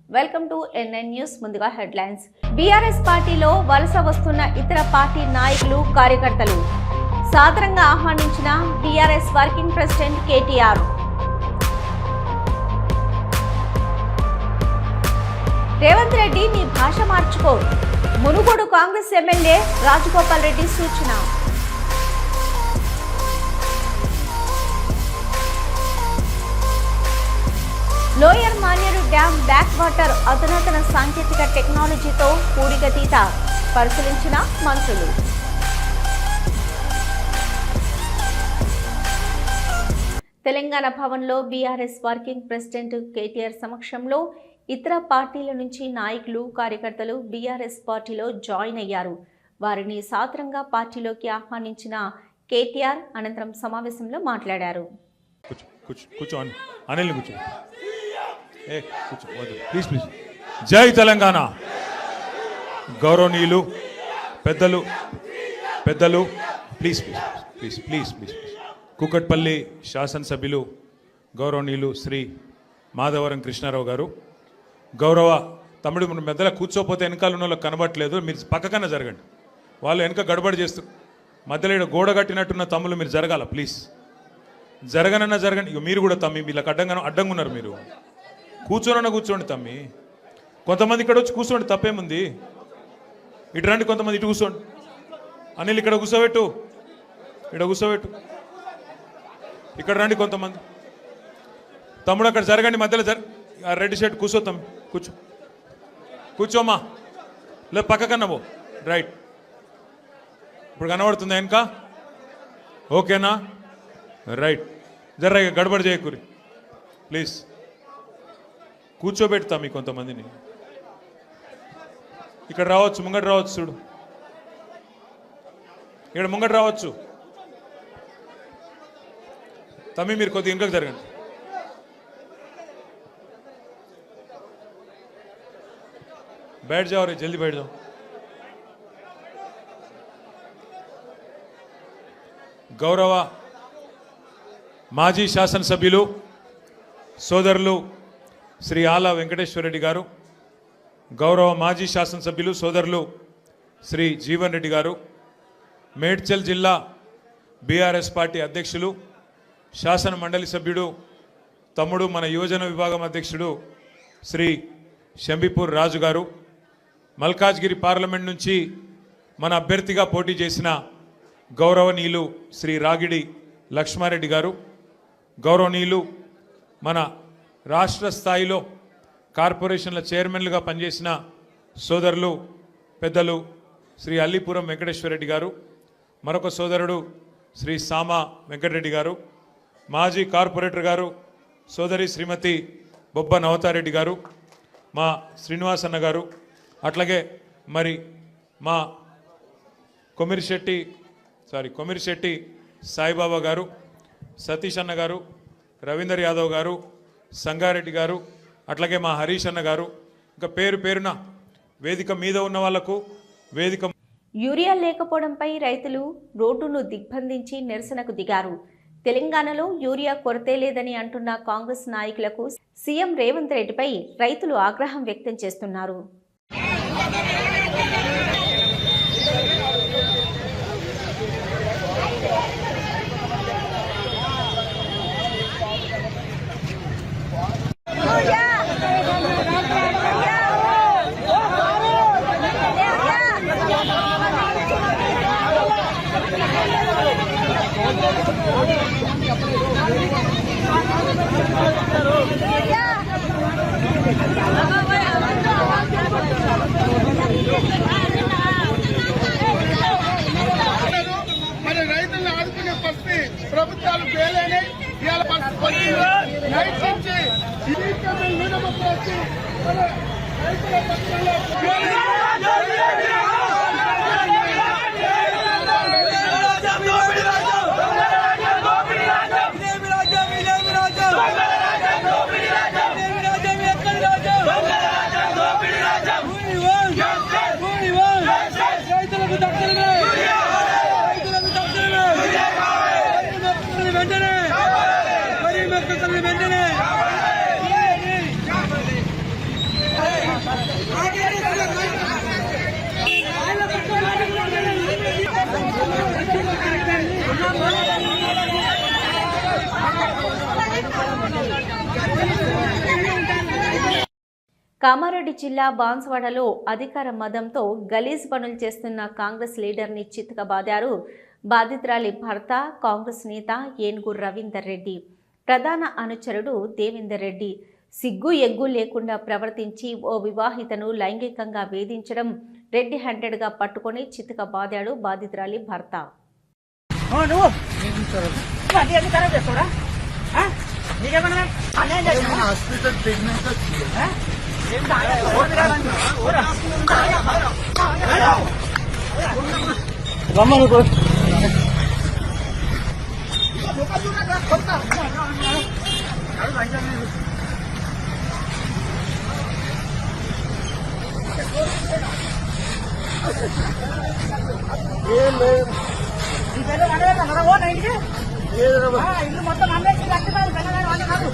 Welcome to NN news. ముందుగా headlines. BRS పార్టీలో వలస వస్తున్న ఇతర పార్టీ నాయకులు, కార్యకర్తలు సాదరంగా ఆహ్వానించిన BRS working president KTR. Revanth Reddy నీ భాష మార్చుకో, మునుగోడు కాంగ్రెస్ ఎమ్మెల్యే రాజగోపాల్ రెడ్డి సూచన. Lower Maneru dam back water అధునాతన సాంకేతిక టెక్నాలజీతో పూడిగతీత పరిశీలించిన మంత్రులు. తెలంగాణ భవన్లో బీఆర్ఎస్ వర్కింగ్ ప్రెసిడెంట్ కేటీఆర్ సమక్షంలో ఇతర పార్టీల నుంచి నాయకులు, కార్యకర్తలు బీఆర్ఎస్ పార్టీలో జాయిన్ అయ్యారు. వారిని సాదరంగా పార్టీలోకి ఆహ్వానించిన కేటీఆర్ అనంతరం సమావేశంలో మాట్లాడారు. జై తెలంగాణ. గౌరవనీయులు పెద్దలు please please please please Kukatpally శాసనసభ్యులు గౌరవనీయులు శ్రీ మాధవరం కృష్ణారావు గారు, గౌరవ తమ్ముడు మెద్దల కూర్చోపోతే వెనకాల ఉన్న వాళ్ళకి కనబట్టలేదు, మీరు పక్కకన్నా జరగండి. వాళ్ళు వెనక గడబడి చేస్తూ మధ్యలో గోడ కట్టినట్టున్న తమ్ముళ్ళు మీరు జరగాల, ప్లీజ్ జరగనన్నా జరగండి. ఇక మీరు కూడా తమ్మి వీళ్ళకి అడ్డంగా ఉన్నారు, మీరు కూర్చోండి తమ్మి. కొంతమంది ఇక్కడ వచ్చి కూర్చోండి, తప్పేముంది. ఇటు రండి, కొంతమంది ఇటు కూర్చోండి. అనిల్ ఇక్కడ కూర్చోబెట్టు, ఇక్కడ రండి కొంతమంది. తమ్ముడు అక్కడ జరగండి, మధ్యలో రెడ్డి షర్ట్ కూర్చో తమ్మి, కూర్చోమ్మా. లేదు పక్కకన్నా పో, రైట్. ఇప్పుడు కనబడుతుందా ఇంకా? ఓకేనా? రైట్. జర్ర గడబడి చేయకూరి ప్లీజ్. కూర్చోబెడతా మీ కొంతమందిని. ఇక్కడ రావచ్చు, ముంగట రావచ్చు, చూడు ఇక్కడ ముంగట రావచ్చు. తమ్మి మీరు కొద్దిగా ఇంట్లోకి జరగండి. बैठ जाओ रे, जल्दी बैठ जाओ. గౌరవ మాజీ శాసనసభ్యులు సోదరులు శ్రీ ఆల వెంకటేశ్వరరెడ్డి గారు, గౌరవ మాజీ శాసనసభ్యులు సోదరులు శ్రీ జీవన్ రెడ్డి గారు, మేడ్చల్ జిల్లా బీఆర్ఎస్ పార్టీ అధ్యక్షులు, శాసన మండలి సభ్యుడు తమ్ముడు, మన యువజన విభాగం అధ్యక్షుడు శ్రీ శంబిపూర్ రాజు గారు, మల్కాజ్గిరి పార్లమెంట్ నుంచి మన అభ్యర్థిగా పోటీ చేసిన గౌరవనీయులు శ్రీ రాగిడి లక్ష్మారెడ్డి గారు, గౌరవనీయులు మన రాష్ట్ర స్థాయిలో కార్పొరేషన్ల చైర్మన్లుగా పనిచేసిన సోదరులు పెద్దలు శ్రీ అల్లిపురం వెంకటేశ్వరరెడ్డి గారు, మరొక సోదరుడు శ్రీ సామా వెంకటరెడ్డి గారు, మాజీ కార్పొరేటర్ గారు సోదరి శ్రీమతి బొబ్బ నవతారెడ్డి గారు, మా శ్రీనివాసన్న గారు, అట్లాగే మరి మా కొమిరిశెట్టి సాయిబాబా గారు, సతీష్ అన్న గారు, రవీందర్ యాదవ్ గారు, సంగారెడ్డి గారు, అట్లాగే మా హరీష్ అన్న గారు, ఇంకా పేరున వేదిక మీద ఉన్న వాళ్లకు వేదిక. యూరియా లేకపోవడంపై రైతులు రోడ్డును దిగ్బంధించి నిరసనకు దిగారు. తెలంగాణలో యూరియా కొరతే లేదని అంటున్న కాంగ్రెస్ నాయకులకు సీఎం రేవంత్ రెడ్డిపై రైతులు ఆగ్రహం వ్యక్తం చేస్తున్నారు. మరి రైతులను ఆదుకునే పరిస్థితి ప్రభుత్వాలు పేలేని ఇవాళ పరిస్థితి నైట్ నుంచి వచ్చి రైతుల పక్షంలో కామారెడ్డి జిల్లా బాన్స్వాడలో అధికార మదంతో గలీజ్ పనులు చేస్తున్న కాంగ్రెస్ లీడర్ని చితకబాదారు బాధితురాలి భర్త కాంగ్రెస్ నేత ఏనుగు రవీందర్ రెడ్డి, ప్రధాన అనుచరుడు దేవేందర్ రెడ్డి. సిగ్గు ఎగ్గు లేకుండా ప్రవర్తించి ఓ వివాహితను లైంగికంగా వేధించడం రెడ్డి హ్యాండెడ్గా పట్టుకొని చితకబాదాడు బాధితురాలి భర్త. ఇల్లు మొత్తం అమ్మేసి కట్టిపోయి వెళ్ళగానే వాళ్ళు కాదు.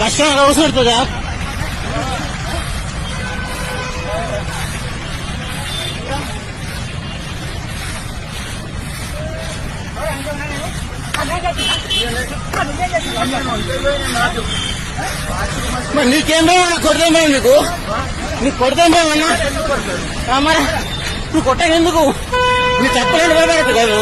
బస్ స్టాండ్ అవసరం పడుతుందా? మరి నీకేం బాగున్నా కొడతాం నీకు నీకు కొడతాం బాగున్నా మరి నువ్వు కొట్టాను ఎందుకు? నీ చెప్పలేని భయపడదు కాదు.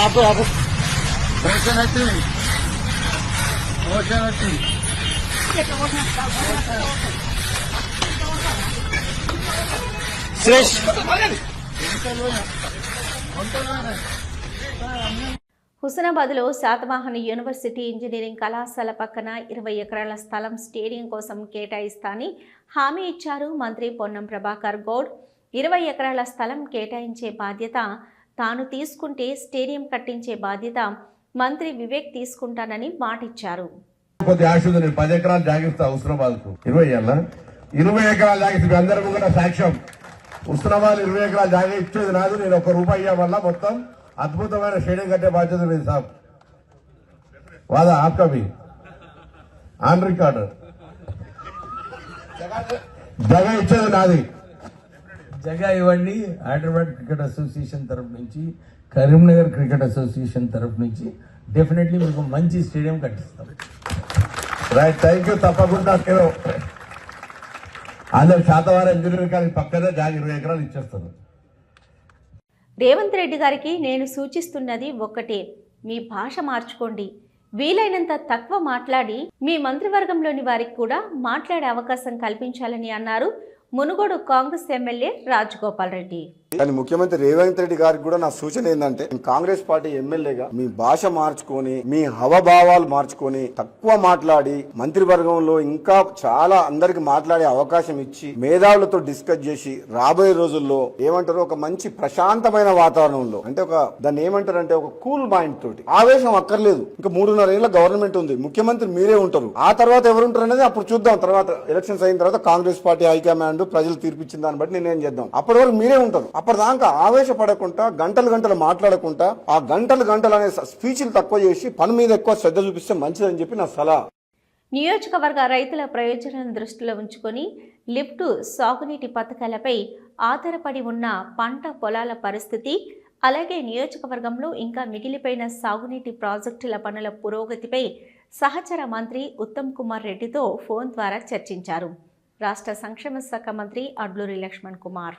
ఆపు ఆపు సురేష్ హుస్నాబాద్లో శాతవాహన యూనివర్సిటీ ఇంజనీరింగ్ కళాశాల పక్కన 20 ఎకరాల స్థలం స్టేడియం కోసం కేటాయిస్తానని హామీ ఇచ్చారు మంత్రి పొన్నం ప్రభాకర్ గౌడ్. 20 ఎకరాల స్థలం కేటాయించే బాధ్యత తాను తీసుకుంటే స్టేడియం కట్టించే బాధ్యత మంత్రి వివేక్ తీసుకుంటానని మాటిచ్చారు. 10 ఎకరాలు జాగిస్తా హుస్నాబాద్కు 20 ఎకరాలు జాగిస్తే అందరూ కూడా సాక్ష్యం. హుస్నాబాద్ 20 ఎకరాలు జాగా ఇచ్చేది నాదు. నేను ₹1 వల్ల మొత్తం అద్భుతమైన స్టేడియం కట్టే బాధ్యత మీద సాబ్ వాదా ఆప్కా भी ఆన్ రికార్డ్. జగ ఇచ్చేది నాది. జగ ఇవ్వండి. హైదరాబాద్ క్రికెట్ అసోసియేషన్ తరఫు నుంచి, కరీంనగర్ క్రికెట్ అసోసియేషన్ తరఫు నుంచి డెఫినెట్లీ మీకు మంచి స్టేడియం కట్టిస్తాం. Right, thank you. తప్పకుండా నేను అందరు శాతవాహన ఇంజనీరింగ్ కాలేజ్ పక్కనే జాగా 20 ఎకరాలు ఇచ్చేస్తాను. రేవంత్ రెడ్డి గారికి నేను సూచిస్తున్నది ఒక్కటే, మీ భాష మార్చుకోండి. వీలైనంత తక్కువ మాట్లాడి మీ మంత్రివర్గంలోని వారికి కూడా మాట్లాడే అవకాశం కల్పించాలని అన్నారు మునుగోడు కాంగ్రెస్ ఎమ్మెల్యే రాజగోపాల్ రెడ్డి. కానీ ముఖ్యమంత్రి రేవంత్ రెడ్డి గారికి కూడా నా సూచన ఏంటంటే, కాంగ్రెస్ పార్టీ ఎమ్మెల్యేగా మీ భాష మార్చుకొని, మీ హవభావాలు మార్చుకొని, తక్కువ మాట్లాడి మంత్రివర్గంలో ఇంకా చాలా అందరికి మాట్లాడే అవకాశం ఇచ్చి మేధావులతో డిస్కస్ చేసి రాబోయే రోజుల్లో ఏమంటారు ఒక మంచి ప్రశాంతమైన వాతావరణంలో, అంటే ఒక దాన్ని ఏమంటారు అంటే ఒక కూల్ మైండ్ తోటి, ఆవేశం అక్కర్లేదు. ఇంకా 3.5 ఏళ్ల గవర్నమెంట్ ఉంది, ముఖ్యమంత్రి మీరే ఉంటారు. ఆ తర్వాత ఎవరుంటారు అనేది అప్పుడు చూద్దాం. తర్వాత ఎలక్షన్స్ అయిన తర్వాత కాంగ్రెస్ పార్టీ హైకమాండ్ ప్రజలు తీర్పిచ్చిన దాన్ని బట్టి నిర్ణయం చేద్దాం. అప్పటి వరకు మీరే ఉంటారు. అప్పటిదాకా ఆవేశపడకుండా, గంటలు మాట్లాడకుండా, ఆ గంటలు అనే స్పీచ్లు తక్కువ చేసి పని మీద ఎక్కువ శ్రద్ధ చూపిస్తే మంచిదని చెప్పి నా సలహా. నియోజకవర్గ రైతుల ప్రయోజనాలను దృష్టిలో ఉంచుకొని లిఫ్ట్ సాగునీటి పథకాలపై ఆధారపడి ఉన్న పంట పొలాల పరిస్థితి, అలాగే నియోజకవర్గంలో ఇంకా మిగిలిపోయిన సాగునీటి ప్రాజెక్టుల పనుల పురోగతిపై సహచర మంత్రి ఉత్తమ్ కుమార్ రెడ్డితో ఫోన్ ద్వారా చర్చించారు. రాష్ట్ర సంక్షేమ శాఖ మంత్రి అడ్లూరి లక్ష్మణ్ కుమార్.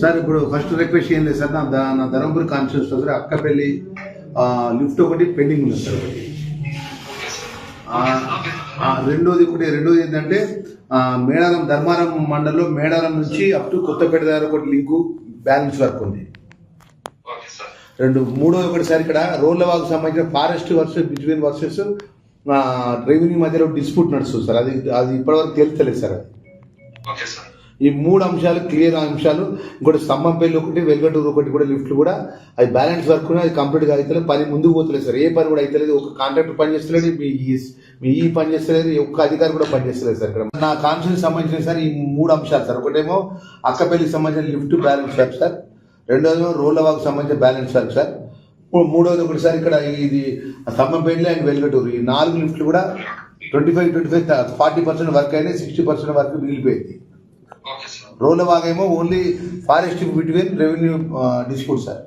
సార్ ఇప్పుడు ఫస్ట్ రిక్వెస్ట్ ఏం లేదు సార్, నా Dharmapuri constituency sir Akkapalli lift ఒకటి పెండింగ్ ఉంది సార్. రెండోది ఏంటంటే మేడారం ధర్మారం మండలంలో మేడారం నుంచి అప్ టు కొత్తపేట దగ్గర ఒకటి లింకు బ్యాలెన్స్ వర్క్ ఉంది. మూడోది ఒకటిసారి ఇక్కడ రోడ్ల వాకు సంబంధించిన forest versus between versus revenue మధ్యలో డిస్ప్యూట్ నడుస్తుంది సార్. అది ఇప్పటివరకు తెలుస్తలేదు సార్. ఈ 3 అంశాలు క్లియర్ అంశాలు. ఇంకోటి స్తంభంపల్లి ఒకటి, వెల్గటూరు ఒకటి కూడా లిఫ్ట్లు కూడా అది బ్యాలెన్స్ వర్క్ అది కంప్లీట్గా అవుతలేదు. పని ముందుకు పోతలేదు సార్. ఏ పని కూడా అవుతలేదు. ఒక కాంట్రాక్టర్ పని చేస్తలేదు, మీ పని చేస్తలేదు, ఒక్క అధికారి కూడా పని చేస్తలేదు సార్. ఇక్కడ నా కాన్స్టిట్యూన్సీ సంబంధించిన సార్ ఈ 3 అంశాలు సార్. ఒకటేమో అక్కపల్లికి సంబంధించిన లిఫ్ట్ బ్యాలెన్స్ వర్క్ సార్. రెండోదేమో రోడ్లవాకు సంబంధించిన బ్యాలెన్స్ వర్క్ సార్. మూడోది ఒకటి సార్ ఇక్కడ ఇది స్తంభంపల్లి అండ్ వెల్గటూరు ఈ 4 లిఫ్ట్లు కూడా 40% వర్క్ అయినాయి, 60% వర్క్ మిగిలిపోయింది. రోడ్ల భాగమేమో only forest between revenue dispute sir.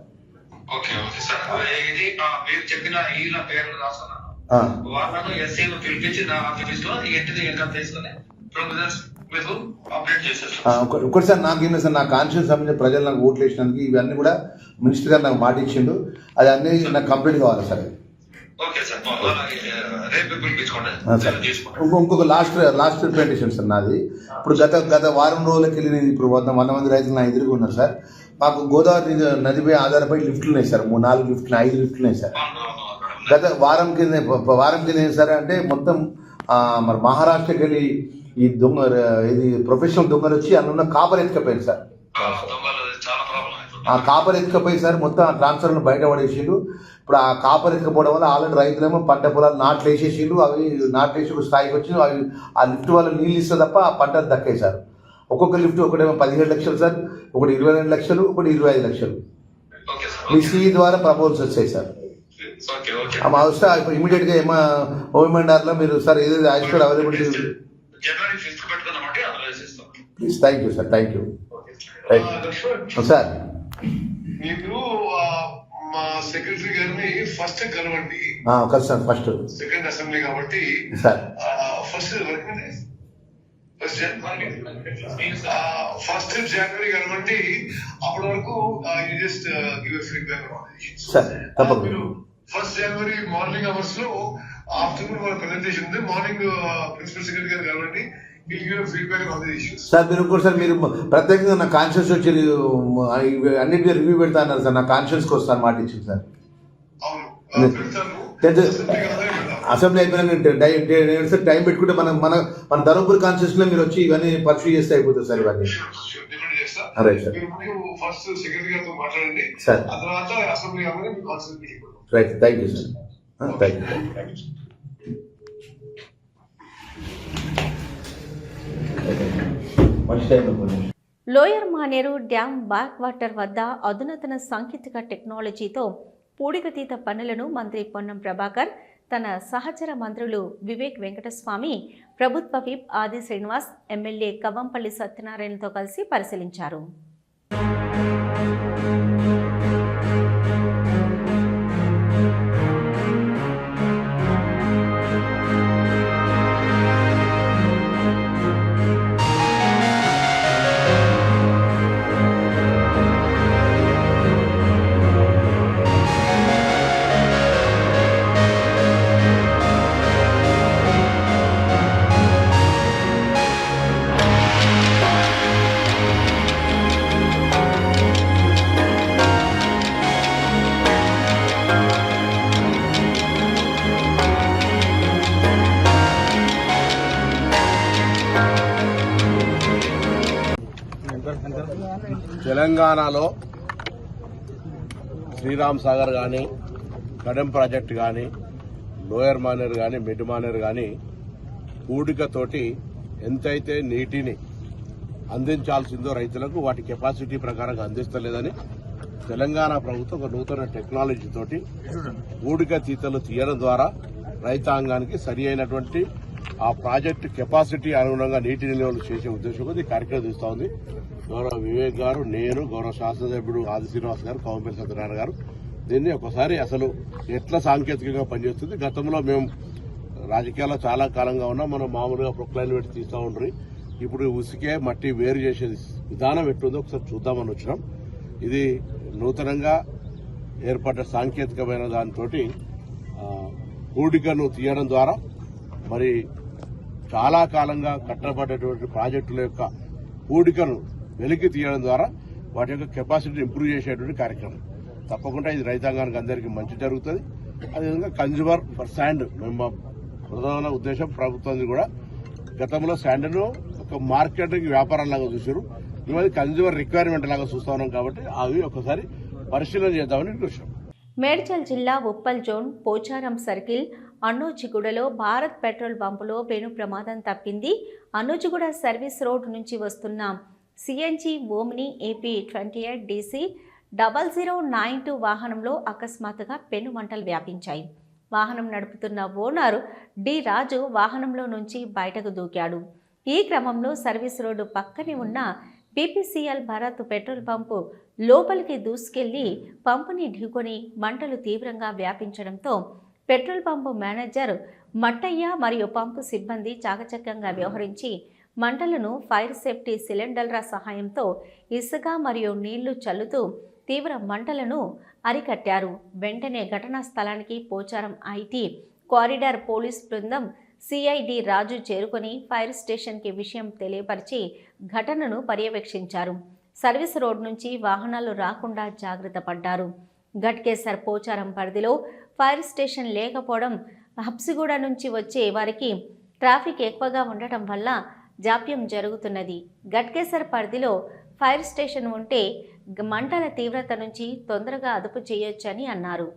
ఒకటి సార్ నాకేం సార్, నా కాన్షియస్ సంబంధించిన ప్రజలు నాకు ఓట్లు వేసినందుకు ఇవన్నీ కూడా మినిస్టర్ గారు నాకు మాట ఇచ్చిండు. అది అన్ని నాకు కంప్లీట్ కావాలి సార్. ఇంకొక లాస్ట్ రిప్రజెంటేషన్ సార్ నాది. ఇప్పుడు గత వారం రోజులకి వెళ్ళి ఇప్పుడు 100 మంది రైతులు నా ఎదురుగా ఉన్నారు సార్. మాకు గోదావరి నదిపై ఆధారపడి లిఫ్ట్లు ఉన్నాయి సార్. 3-4 లిఫ్ట్లు 5 లిఫ్ట్లు ఉన్నాయి సార్. గత వారం కింద ఏం సార్ అంటే మొత్తం మరి మహారాష్ట్రకి వెళ్ళి ఈ ఇది ప్రొఫెషనల్ దొంగలు వచ్చి అందులో కాపర్ ఎత్తుకపోయింది సార్. ఆ కాపర్ ఎత్తుకపోయి సార్ మొత్తం ట్రాన్స్ఫర్లు బయట పడేసిండు. ఇప్పుడు ఆ కాపర్ ఎత్తుకపోవడం వల్ల ఆల్రెడీ రైతులేమో పంట పొలాలు నాట్లు వేసేసిండు. అవి నాట్లు వేసి స్థాయికి వచ్చి అవి ఆ లిఫ్ట్ వల్ల నీళ్ళు ఇస్తే తప్ప ఆ పంటలు దక్కాయి సార్. ఒక్కొక్క లిఫ్ట్ ఒకటేమో 17 లక్షలు సార్, ఒకటి 22 లక్షలు, ఒకటి 25 లక్షలు. మీ సిఈ ద్వారా ప్రపోజల్స్ వచ్చాయి సార్. మా వస్తే ఇప్పుడు ఇమీడియట్ గా ఓఎంఆర్లో మీరు సార్ ఏదైతే ఐస్టోర్ availability please. Thank you sir. Thank you sir. మీరు మా సెక్రటరీ గారిని ఫస్ట్ కలవండి. సార్ ఫస్ట్ సెకండ్ అసెంబ్లీ కాబట్టి సార్ ఫస్ట్ జనవరి కలవండి. అప్పటి వరకు జస్ట్ గివ్ ఫీడ్బ్యాక్ సార్. తప్పకుండా 1 జనవరి మార్నింగ్ అవర్స్ లో ఆఫ్టర్నూన్ మన ప్రెజెంటేషన్ ఉంది. మార్నింగ్ ప్రిన్సిపల్ సెక్రటరీ గారు కలవండి. సార్ మీరు ఇంకోటి సార్ మీరు ప్రత్యేకంగా నా కాన్షియస్ వచ్చి అన్నింటినీ రివ్యూ పెడతా అన్నారు సార్. నా కాన్షియస్కి వస్తాను మాట ఇచ్చింది సార్. అసెంబ్లీ అయిపోయినా టైం పెట్టుకుంటే మన ధర్మపురి కాన్షియస్ లో మీరు వచ్చి ఇవన్నీ పర్సూ చేస్తే అయిపోతుంది సార్. ఇవన్నీ రైట్ సార్. ఫస్ట్ సెక్రటరీ గారితో మాట్లాడండి సార్. ఆ తర్వాత assembly right. Thank you sir. Thank you. Lower Maneru dam back water వద్ద అధునాతన సాంకేతిక టెక్నాలజీతో పూడికతీత పనులను మంత్రి పొన్నం ప్రభాకర్, తన సహచర మంత్రులు వివేక్ వెంకటస్వామి, ప్రభుత్వ విప్ ఆది శ్రీనివాస్, ఎమ్మెల్యే కవ్వంపల్లి సత్యనారాయణతో కలిసి పరిశీలించారు. తెలంగాణలో శ్రీరామ్ సాగర్ కానీ, కడెం ప్రాజెక్ట్ కానీ, లోయర్ మానేర్ కానీ, మిడ్ మానేర్ కానీ పూడికతోటి ఎంతైతే నీటిని అందించాల్సిందో రైతులకు వాటి కెపాసిటీ ప్రకారంగా అందిస్తలేదని తెలంగాణ ప్రభుత్వం ఒక నూతన టెక్నాలజీ తోటి పూడిక తీతలు తీయడం ద్వారా రైతాంగానికి సరి అయినటువంటి ఆ ప్రాజెక్టు కెపాసిటీ అనుగుణంగా నీటి నిల్వలు చేసే ఉద్దేశం కొద్ది ఈ కార్యక్రమం తీస్తా ఉంది. గౌరవ వివేక్ గారు, నేను, గౌరవ శాసనసభ్యుడు ఆది శ్రీనివాస్ గారు, కోమపల్లి సత్యనారాయణ గారు దీన్ని ఒకసారి అసలు ఎట్లా సాంకేతికంగా పనిచేస్తుంది. గతంలో మేము రాజకీయాల్లో చాలా కాలంగా ఉన్నాం. మనం మామూలుగా ప్రొక్లైన్ పెట్టి తీస్తూ ఉంటారు. ఇప్పుడు ఉసికే మట్టి వేరు చేసే విధానం ఎట్లుందో ఒకసారి చూద్దామని వచ్చినాం. ఇది నూతనంగా ఏర్పడ్డ సాంకేతికమైన దానితో కూడికను తీయడం ద్వారా మరి చాలా కాలంగా కట్టబడ్డటువంటి ప్రాజెక్టుల యొక్క కూడికను వెలికి తీయడం ద్వారా వాటి యొక్క కెపాసిటీని ఇంప్రూవ్ చేసేటువంటి కార్యక్రమం. తప్పకుండా ఇది రైతాంగానికి అందరికీ మంచి జరుగుతుంది. అదేవిధంగా కన్జ్యూమర్ ఫర్ శాండ్ మేము ప్రధాన ఉద్దేశం ప్రభుత్వాన్ని కూడా గతంలో శాండ్ను ఒక మార్కెటింగ్ వ్యాపారం లాగా చూసారు. ఇవాళ కన్జ్యూమర్ రిక్వైర్మెంట్ లాగా చూస్తా ఉన్నాం కాబట్టి అవి ఒకసారి పరిశీలన చేద్దామని చూసాం. మేడ్చల్ జిల్లా ఉప్పల్ జోన్ పోచారం సర్కిల్ అన్నోజిగూడలో భారత్ పెట్రోల్ పంపులో పెను ప్రమాదం తప్పింది. అన్నోజిగూడ సర్వీస్ రోడ్ నుంచి వస్తున్న సిఎన్జి ఓమ్ని ఏపీ 28 DC 0092 వాహనంలో అకస్మాత్తుగా పెను మంటలు వ్యాపించాయి. వాహనం నడుపుతున్న ఓనర్ డి రాజు వాహనంలో నుంచి బయటకు దూకాడు. ఈ క్రమంలో సర్వీస్ రోడ్డు పక్కనే ఉన్న బీపీసీఎల్ భారత్ పెట్రోల్ పంపు లోపలికి దూసుకెళ్లి పంపుని ఢీకొని మంటలు తీవ్రంగా వ్యాపించడంతో పెట్రోల్ పంపు మేనేజర్ మట్టయ్య మరియు పంపు సిబ్బంది చాకచక్యంగా వ్యవహరించి మంటలను ఫైర్ సేఫ్టీ సిలిండర్ల సహాయంతో ఇసుక మరియు నీళ్లు చల్లుతూ తీవ్ర మంటలను అరికట్టారు. వెంటనే ఘటనా స్థలానికి పోచారం ఐటీ కారిడార్ పోలీస్ బృందం సిఐడి రాజు చేరుకొని ఫైర్ స్టేషన్కి విషయం తెలియపరిచి ఘటనను పర్యవేక్షించారు. సర్వీస్ రోడ్ నుంచి వాహనాలు రాకుండా జాగ్రత్త పడ్డారు. ఘట్కేసర్ పోచారం పరిధిలో ఫైర్ స్టేషన్ లేకపోవడం, హబ్సిగూడ నుంచి వచ్చే వారికి ట్రాఫిక్ ఎక్కువగా ఉండటం వల్ల జాప్యం జరుగుతున్నది. ఘట్కేసర్ పరిధిలో ఫైర్ స్టేషన్ ఉంటే మంటల తీవ్రత నుంచి తొందరగా అదుపు చేయొచ్చని అన్నారు.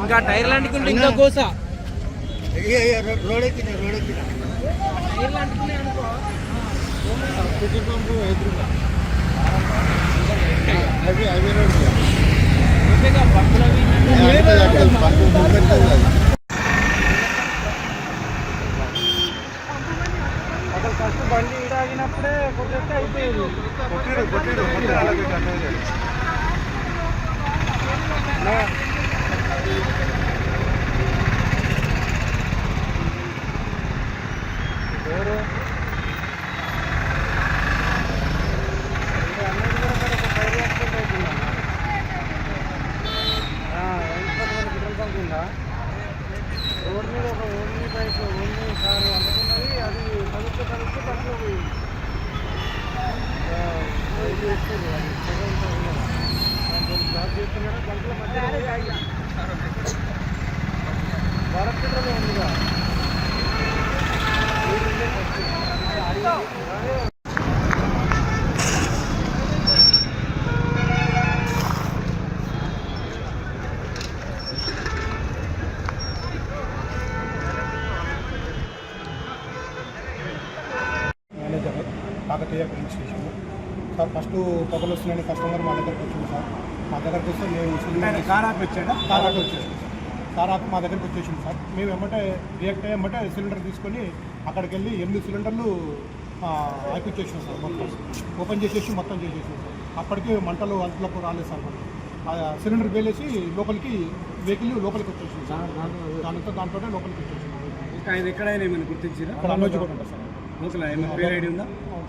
ఇంకా టైర్ లాంటికుంటే ఇంకా కోస రోడ్ ఎక్కిన టైర్ లాంటికునే అనుకో పెట్రోల్ పంపు ఎదురుగా అవి రోడ్ ఫస్ట్ బండి ఈడ ఆగినప్పుడే కొట్టేస్తే అయిపోయేది. రోడ్ మీద ఒక ఓమ్ని బైక్ ఓమ్ని కారు అనుకున్నది, అది కలిస్తే పనిలో పోయింది. జాబ్ చేస్తున్నాడు గంటల మధ్య భారత్ పెట్రోల్ ఉందిగా manager Kakatiya police station sir. First పొగలు వస్తున్నాయని కస్టమర్ మా దగ్గరకు వచ్చింది సార్. మా దగ్గరకు వస్తే మేము కారాకు వచ్చాడా కారాకు వచ్చేసాం. కారాకు మా దగ్గరకు వచ్చేసింది సార్. మేము ఏమంటే రియాక్ట్ అయ్యామంటే సిలిండర్ తీసుకొని అక్కడికి వెళ్ళి 8 సిలిండర్లు ఆపిచ్చేసాం సార్. మొత్తం ఓపెన్ చేసేసి మొత్తం చేసేసాం సార్. అప్పటికి మంటలు అంతలోకి రాలేదు సార్. మనం సిలిండర్ వేలేసి లోపలికి వెహికల్ లోపలికి వచ్చేసింది సార్. దాంతో లోపలికి వచ్చేసింది. ఇది ఎక్కడైనా ఏమైనా గుర్తించారా? అక్కడ అన్నోజు కూడా ఉంటుంది సార్. లోకల్ ఏమైనా పేరు ఐడి ఉందా?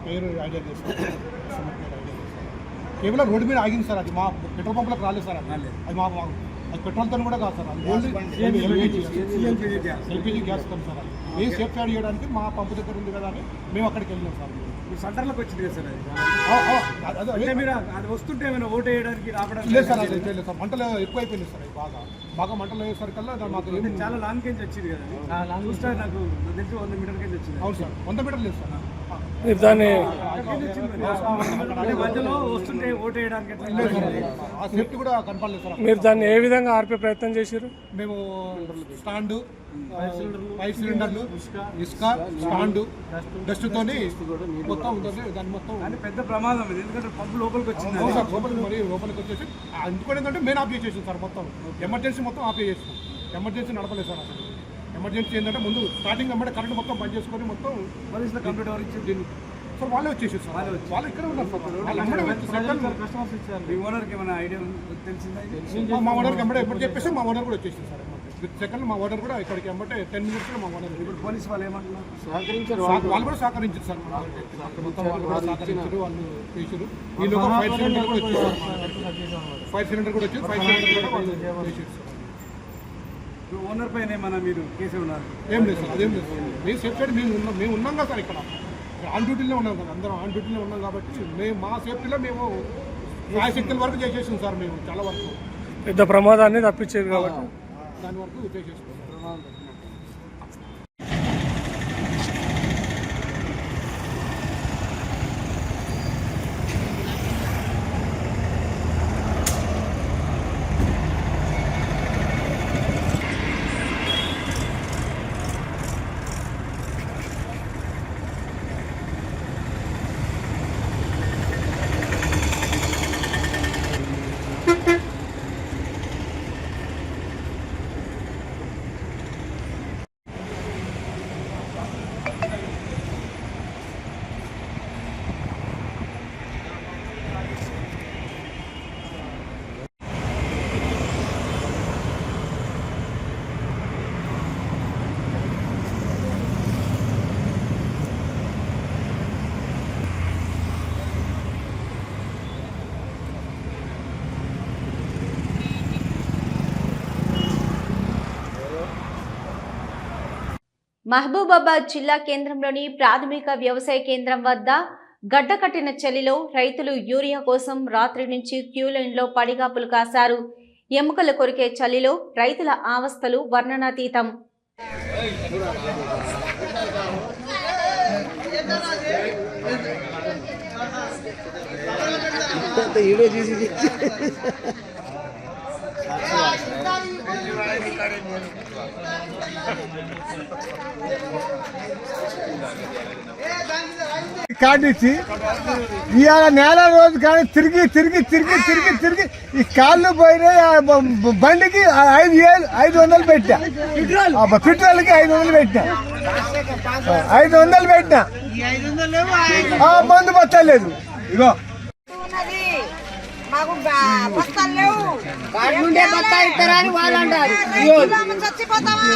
పేరు ఐడియా లేదు సార్. కేవలం రోడ్డు మీద ఆగింది సార్. అది మా పెట్రోల్ పంపులకు రాలేదు సార్. అది మా అది పెట్రోల్తో కూడా కాదు సార్, ఎల్పిజి గ్యాస్ సార్. మేము సేఫ్ యాడ్ చేయడానికి మా పంపు దగ్గర ఉంది కదా అని మేము అక్కడికి వెళ్ళాం సార్. సెంటర్లోకి వచ్చింది కదా సార్ అదే అంటే మీరు అది వస్తుంటే ఏమైనా ఓటు వేయడానికి రావడం లేదు సార్, అది లేదు సార్. మంటలు ఎక్కువ అయిపోయింది సార్, బాగా మంటలు అయ్యేసరికల్లా మాకు చాలా లాంగ్ కింద వచ్చింది కదా చూస్తే నాకు తెలిసి 100 మీటర్ కింద వచ్చింది. అవును సార్, 100 మీటర్లు లేదు సార్. దాన్ని మధ్యలో వస్తుంటే ఓటు వేయడానికి ఆ సేఫ్టీ కూడా కనపడలేదు సార్. మీరు దాన్ని ఏ విధంగా ఆర్పే ప్రయత్నం చేశారు? మేము స్టాండు, 5 సిలిండర్లు, ఇసుక, స్టాండు, డస్ట్తోని మొత్తం ఉంటుంది. దాని మొత్తం పెద్ద ప్రమాదం ఇది, ఎందుకంటే పంపు లోపలికి వచ్చింది. అవును సార్, లోపలికి వచ్చేసి ఇంకోటి ఏంటంటే మెయిన్ ఆఫ్ చేసేసాం సార్. మొత్తం ఎమర్జెన్సీ మొత్తం ఆఫ్ చేసేసాం. ఎమర్జెన్సీ నడపలేదు సార్ అసలు. ఎమర్జెన్సీ ఏంటంటే ముందు స్టార్టింగ్ వెంబడే కరెంట్ మొత్తం బంద్ చేసుకొని మొత్తం పోలీసులు కంప్లీట్ ఎవరు ఇచ్చి దీన్ని సార్ వాళ్ళే వచ్చేసి సార్. వాళ్ళు ఇక్కడ ఉన్నారు సార్. వాళ్ళు వెంబడే కస్టమర్స్ ఇచ్చారు. మీ ఓనర్కి ఏమైనా ఐడియా తెలిసిందా? మా ఓనర్కి వెంబడే ఎప్పుడు చెప్పేసి మా ఓనర్ కూడా వచ్చేసింది సార్. సెకండ్ మా ఓనర్ కూడా ఇక్కడికి వెంబడే 10 మినిట్స్లో మా ఓనర్. ఇప్పుడు పోలీసు వాళ్ళు ఏమంటున్నారు? వాళ్ళు కూడా సహకరించారు సార్. మొత్తం వాళ్ళు కూడా సహకరించారు, వాళ్ళు చేశారు. ఈ లోపల 5 సిలిండర్ కూడా వచ్చారు. 5 సిలిండర్ కూడా వచ్చారు. 5 సిలిండర్ కూడా వాళ్ళు చేశారు సార్. ఓనర్ పైన ఏమన్నా మీరు కేసు ఉన్నారు? ఏం లేదు సార్, అదేం లేదు సార్. మేము సేఫ్ సైడ్ మేము ఉన్నాం కదా సార్. ఇక్కడ ఆన్ డ్యూటీలో ఉన్నాం కదా, అందరం ఆన్ డ్యూటీలో ఉన్నాం కాబట్టి మేము మా సేఫ్టీలో మేము శక్తుల వరకు చేసేసాం సార్. మేము చాలా వరకు పెద్ద ప్రమాదాన్ని తప్పించేది కాబట్టి దాని వరకు చేసేసాం. మహబూబాబాద్ జిల్లా కేంద్రంలోని ప్రాథమిక వ్యవసాయ కేంద్రం వద్ద గడ్డకట్టిన చలిలో రైతులు యూరియా కోసం రాత్రి నుంచి క్యూ లైన్లో పడిగాపులు కాశారు. ఎముకలు కొరికే చలిలో రైతుల అవస్థలు వర్ణనాతీతం. కార్డు ఇచ్చి ఇవాళ నెల రోజు కానీ తిరిగి తిరిగి తిరిగి తిరిగి తిరిగి ఈ కాళ్ళు పోయినాయి. బండికి 500 పెట్టా, పెట్రోల్కి 500 పెట్టా, 500 పెట్టినా, మందు బత్తలేదు. ఇగో మాకు బస్తాలు లేవు, బస్తా ఇస్తారని వాళ్ళు అంటారు. చచ్చిపోతామా?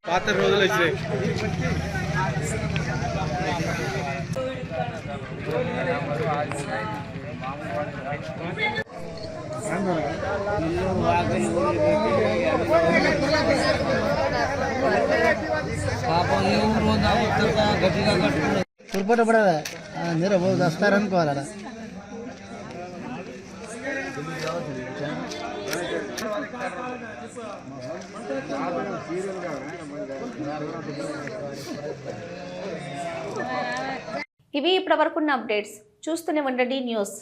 పాత రోజులు వచ్చినాయి. తుర్పట పడదా మీరు వస్తారనుకోవాలా? ఇవి ఇప్పటివరకున్న అప్డేట్స్. చూస్తూనే ఉండండి న్యూస్.